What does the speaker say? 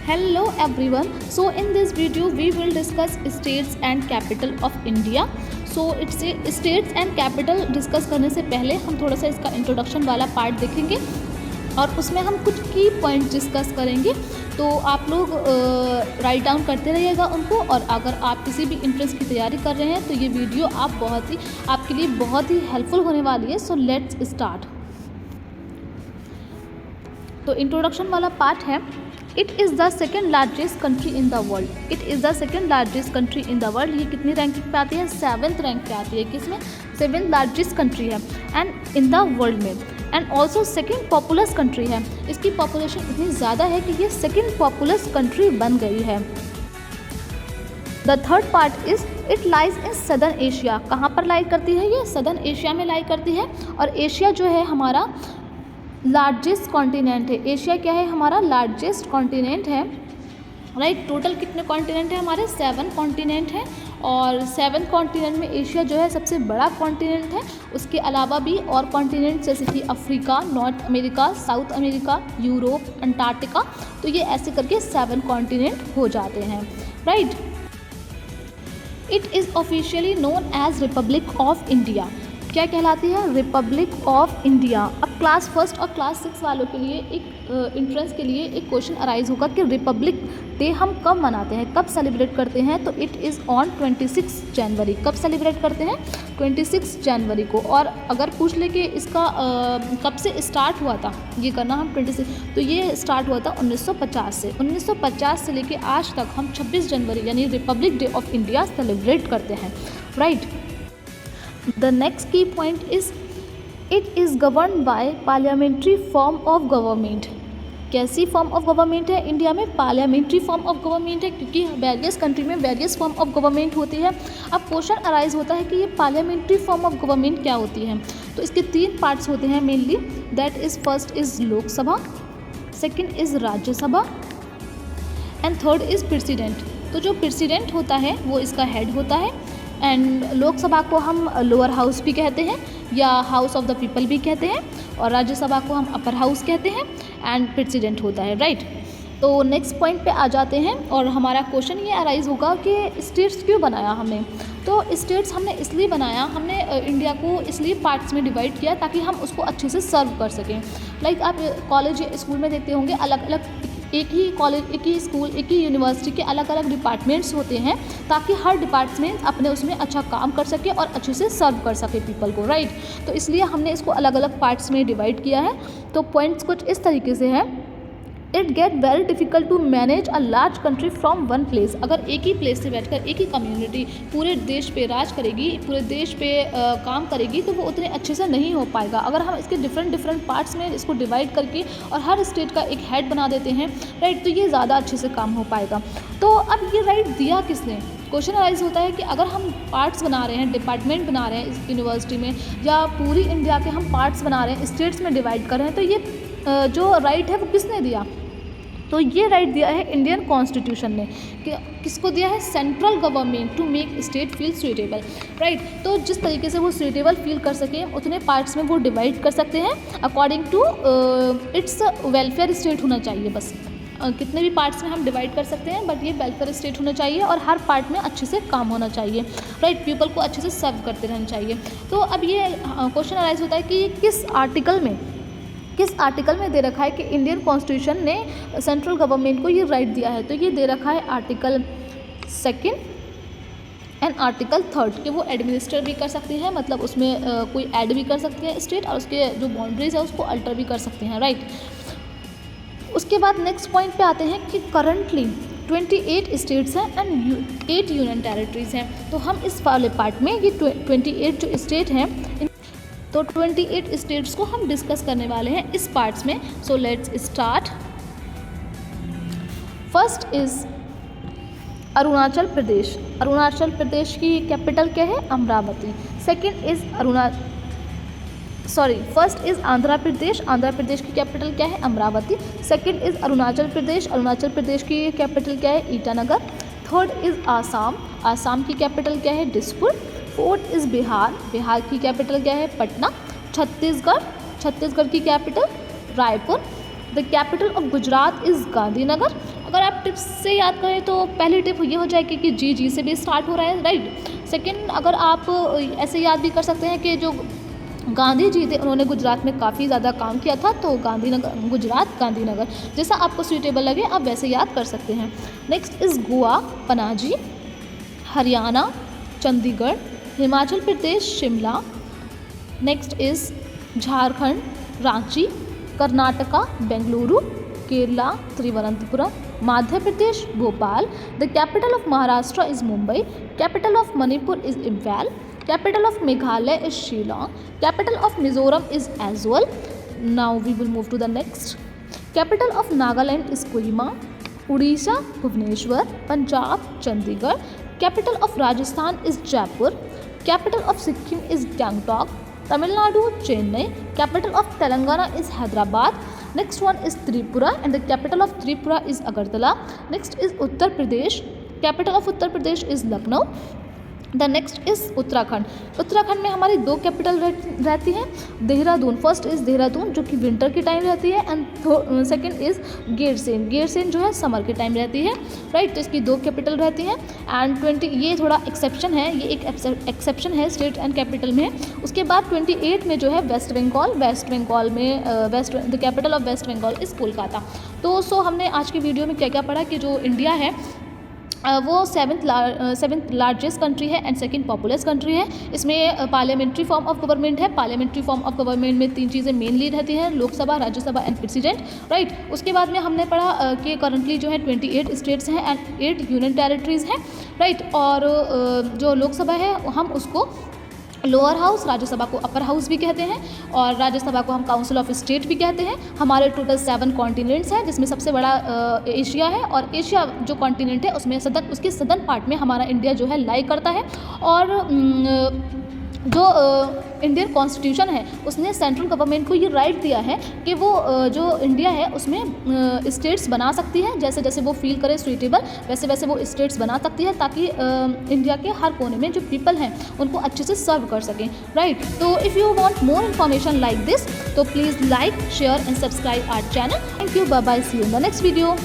Hello everyone. So in this video we will discuss states and capital of India. So it's states and capital discuss करने से पहले हम थोड़ा सा इसका इंट्रोडक्शन वाला पार्ट देखेंगे और उसमें हम कुछ की पॉइंट डिस्कस करेंगे। तो आप लोग राइट डाउन करते रहिएगा उनको, और अगर आप किसी भी इंट्रेंस की तैयारी कर रहे हैं तो ये वीडियो आपके लिए बहुत ही हेल्पफुल होने वाली है। सो लेट्स स्टार्ट। तो इंट्रोडक्शन वाला पार्ट है, it is the second largest country in the world. It is the second largest country in the world. ये कितनी रैंकिंग पे आती है? 7th रैंक पे आती है। किसमें? 7th लार्जेस्ट कंट्री है एंड इन द वर्ल्ड में। And also second populace country है। इसकी पॉपुलेशन इतनी ज़्यादा है कि ये सेकेंड पॉपुलस कंट्री बन गई है। The third part is it lies in southern Asia. कहाँ पर लाई करती है? ये सदर्न एशिया में लाई करती है। और एशिया जो है हमारा लार्जेस्ट कॉन्टिनेंट है। एशिया क्या है? हमारा लार्जेस्ट कॉन्टिनेंट है। राइट। टोटल कितने कॉन्टिनेंट है हमारे? 7 कॉन्टिनेंट हैं, और 7 कॉन्टिनेंट में एशिया जो है सबसे बड़ा कॉन्टिनेंट है। उसके अलावा भी और कॉन्टिनेंट जैसे कि Africa, North America, South America, Europe, Antarctica, तो ये ऐसे करके 7 कॉन्टिनेंट हो जाते हैं। Right. It is officially known as republic of India. क्या कहलाती है? Republic of India. अब क्लास 1 और क्लास 6 वालों के लिए एक इंट्रेंस के लिए एक क्वेश्चन अराइज होगा कि रिपब्लिक डे हम कब मनाते हैं, कब सेलिब्रेट करते हैं? तो इट इज़ ऑन 26 जनवरी। कब सेलिब्रेट करते हैं? 26 जनवरी को। और अगर पूछ ले कि इसका कब से स्टार्ट हुआ था ये करना, हम 26, तो ये स्टार्ट हुआ था 1950 से। 1950 से लेके आज तक हम 26 जनवरी यानी Republic day of India celebrate करते हैं। Right. The next key point is it is governed by parliamentary form of government। कैसी फॉर्म ऑफ गवर्नमेंट है इंडिया में? पार्लियामेंट्री फॉर्म ऑफ गवर्नमेंट है, क्योंकि वेरियस कंट्री में वेरियस फॉर्म ऑफ गवर्नमेंट होती है। अब क्वेश्चन अराइज होता है कि ये पार्लियामेंट्री फॉर्म ऑफ गवर्नमेंट क्या होती है? तो इसके 3 पार्ट्स होते हैं mainly. That is first is Lok Sabha, second is Rajya Sabha and third is president. तो जो प्रेसिडेंट होता है वो इसका हेड होता है। एंड लोकसभा को हम लोअर हाउस भी कहते हैं या हाउस ऑफ द पीपल भी कहते हैं, और राज्यसभा को हम अपर हाउस कहते हैं, एंड प्रेसिडेंट होता है। राइट। तो नेक्स्ट पॉइंट पे आ जाते हैं, और हमारा क्वेश्चन ये अराइज होगा कि स्टेट्स क्यों बनाया हमने? तो स्टेट्स हमने इसलिए बनाया, हमने इंडिया को इसलिए पार्ट्स में डिवाइड किया ताकि हम उसको अच्छे से सर्व कर सकें। लाइक आप कॉलेज या स्कूल में देखते होंगे अलग अलग, एक ही कॉलेज, एक ही स्कूल, एक ही यूनिवर्सिटी के अलग अलग डिपार्टमेंट्स होते हैं, ताकि हर डिपार्टमेंट अपने उसमें अच्छा काम कर सके और अच्छे से सर्व कर सके पीपल को। राइट। तो इसलिए हमने इसको अलग अलग पार्ट्स में डिवाइड किया है। तो पॉइंट्स कुछ इस तरीके से है, it get very difficult to manage a large country from one place. अगर एक ही प्लेस से बैठकर एक ही कम्युनिटी पूरे देश पे राज करेगी, पूरे देश पे काम करेगी, तो वो उतने अच्छे से नहीं हो पाएगा। अगर हम इसके डिफरेंट पार्ट्स में इसको डिवाइड करके और हर स्टेट का एक हेड बना देते हैं, राइट, तो ये ज़्यादा अच्छे से काम हो पाएगा। तो अब ये राइट दिया किसने? क्वेश्चन अराइज होता है कि अगर हम पार्ट्स बना रहे हैं, डिपार्टमेंट बना रहे हैं इस यूनिवर्सिटी में, या पूरी इंडिया के हम पार्ट्स बना रहे हैं, स्टेट्स में डिवाइड कर रहे हैं, तो ये जो राइट है वो किसने दिया? तो ये राइट दिया है इंडियन कॉन्स्टिट्यूशन ने। कि किसको दिया है? Central government to make state feel suitable. Right. तो जिस तरीके से वो सुइटेबल फील कर सके उतने पार्ट्स में वो डिवाइड कर सकते हैं according to its welfare state होना चाहिए। बस कितने भी पार्ट्स में हम डिवाइड कर सकते हैं, बट ये वेलफेयर स्टेट होना चाहिए और हर पार्ट में अच्छे से काम होना चाहिए। राइट। पीपल को अच्छे से सर्व करते रहना चाहिए। तो अब ये क्वेश्चन अराइज होता है कि किस आर्टिकल में दे रखा है कि इंडियन कॉन्स्टिट्यूशन ने सेंट्रल गवर्नमेंट को ये राइट दिया है? तो ये दे रखा है आर्टिकल 2 एंड आर्टिकल 3 कि वो एडमिनिस्टर भी कर सकते हैं, मतलब उसमें कोई ऐड भी कर सकते हैं स्टेट, और उसके जो बाउंड्रीज है उसको अल्टर भी कर सकते हैं। राइट। उसके बाद नेक्स्ट पॉइंट पे आते हैं कि करंटली 28 स्टेट्स हैं एंड 8 यूनियन टेरिटरीज हैं। तो हम इस वाले पार्ट में ये 28 जो स्टेट हैं, तो 28 स्टेट्स को हम डिस्कस करने वाले हैं इस पार्ट्स में। So let's start. First is Arunachal Pradesh. Arunachal Pradesh की कैपिटल क्या है? Amaravati. Second is first is Andhra Pradesh. Andhra Pradesh की कैपिटल क्या है? अमरावती। Second is Arunachal Pradesh. अरुणाचल प्रदेश की कैपिटल क्या है? ईटानगर। Third is Assam. आसाम की कैपिटल क्या है? दिसपुर। Fourth is Bihar. बिहार की कैपिटल क्या है? पटना। छत्तीसगढ़। छत्तीसगढ़ की capital Raipur. The capital of Gujarat is Gandhinagar. अगर आप टिप्स से याद करें तो पहली टिप ये हो जाएगी कि जी से भी स्टार्ट हो रहा है, राइट। सेकेंड, अगर आप ऐसे याद भी कर सकते हैं कि जो गांधी जी थे उन्होंने गुजरात में काफ़ी ज़्यादा काम किया था, तो गांधीनगर, गुजरात गांधीनगर, जैसा आपको सूटेबल लगे आप वैसे याद कर सकते हैं। Next is Goa Panaji, Haryana Chandigarh, Himachal Pradesh Shimla, next is Jharkhand Ranchi, Karnataka Bengaluru, Kerala Thiruvananthapuram, Madhya Pradesh Bhopal, the capital of Maharashtra is Mumbai, capital of Manipur is Imphal, capital of Meghalaya is Shillong, capital of Mizoram is Aizawl. Now we will move to the next. Capital of Nagaland is Kohima, Orissa Bhubaneswar, Punjab Chandigarh, capital of Rajasthan is Jaipur, capital of Sikkim is Gangtok, Tamil Nadu Chennai, capital of Telangana is Hyderabad, next one is Tripura and the capital of Tripura is Agartala, next is Uttar Pradesh, capital of Uttar Pradesh is Lucknow, the next is Uttarakhand. Uttarakhand में हमारी दो capital रहती हैं, Dehradun, first is Dehradun जो कि winter की time रहती है, and second is Gairsain, Gairsain जो है समर के टाइम रहती है, राइट। तो इसकी दो कैपिटल रहती हैं एंड 20, ये थोड़ा एक्सेप्शन है, ये एक एक्सेप्शन है स्टेट एंड कैपिटल में। उसके बाद 28 में जो है वेस्ट बंगाल में the capital of West Bengal is Kolkata. तो हमने आज की वीडियो में क्या क्या पढ़ा कि जो इंडिया है वो सेवन्थ लार्जेस्ट कंट्री है एंड सेकंड पॉपुलस कंट्री है। इसमें पार्लियामेंट्री फॉर्म ऑफ गवर्नमेंट है। पार्लियामेंट्री फॉर्म ऑफ गवर्नमेंट में 3 चीज़ें मेनली रहती हैं, Lok Sabha, Rajya Sabha and president, right. उसके बाद में हमने पढ़ा कि करंटली जो है 28 स्टेट्स हैं एंड 8 यूनियन टेरिटरीज़ हैं, राइट। और जो लोकसभा है हम उसको लोअर हाउस, राज्यसभा को अपर हाउस भी कहते हैं और राज्यसभा को हम काउंसिल ऑफ स्टेट भी कहते हैं। हमारे टोटल 7 कॉन्टिनेंट्स हैं जिसमें सबसे बड़ा एशिया है और एशिया जो कॉन्टिनेंट है उसमें उसके सदर्न पार्ट में हमारा इंडिया जो है लाई करता है। और जो इंडियन कॉन्स्टिट्यूशन है उसने सेंट्रल गवर्नमेंट को ये राइट दिया है कि वो जो इंडिया है उसमें स्टेट्स बना सकती है, जैसे जैसे वो फील करे सुइटेबल वैसे वैसे वो स्टेट्स बना सकती है, ताकि इंडिया के हर कोने में जो पीपल हैं उनको अच्छे से सर्व कर सकें, राइट। तो if you want more information like this तो please like share and subscribe our channel. Thank you, bye bye, see you in the next video.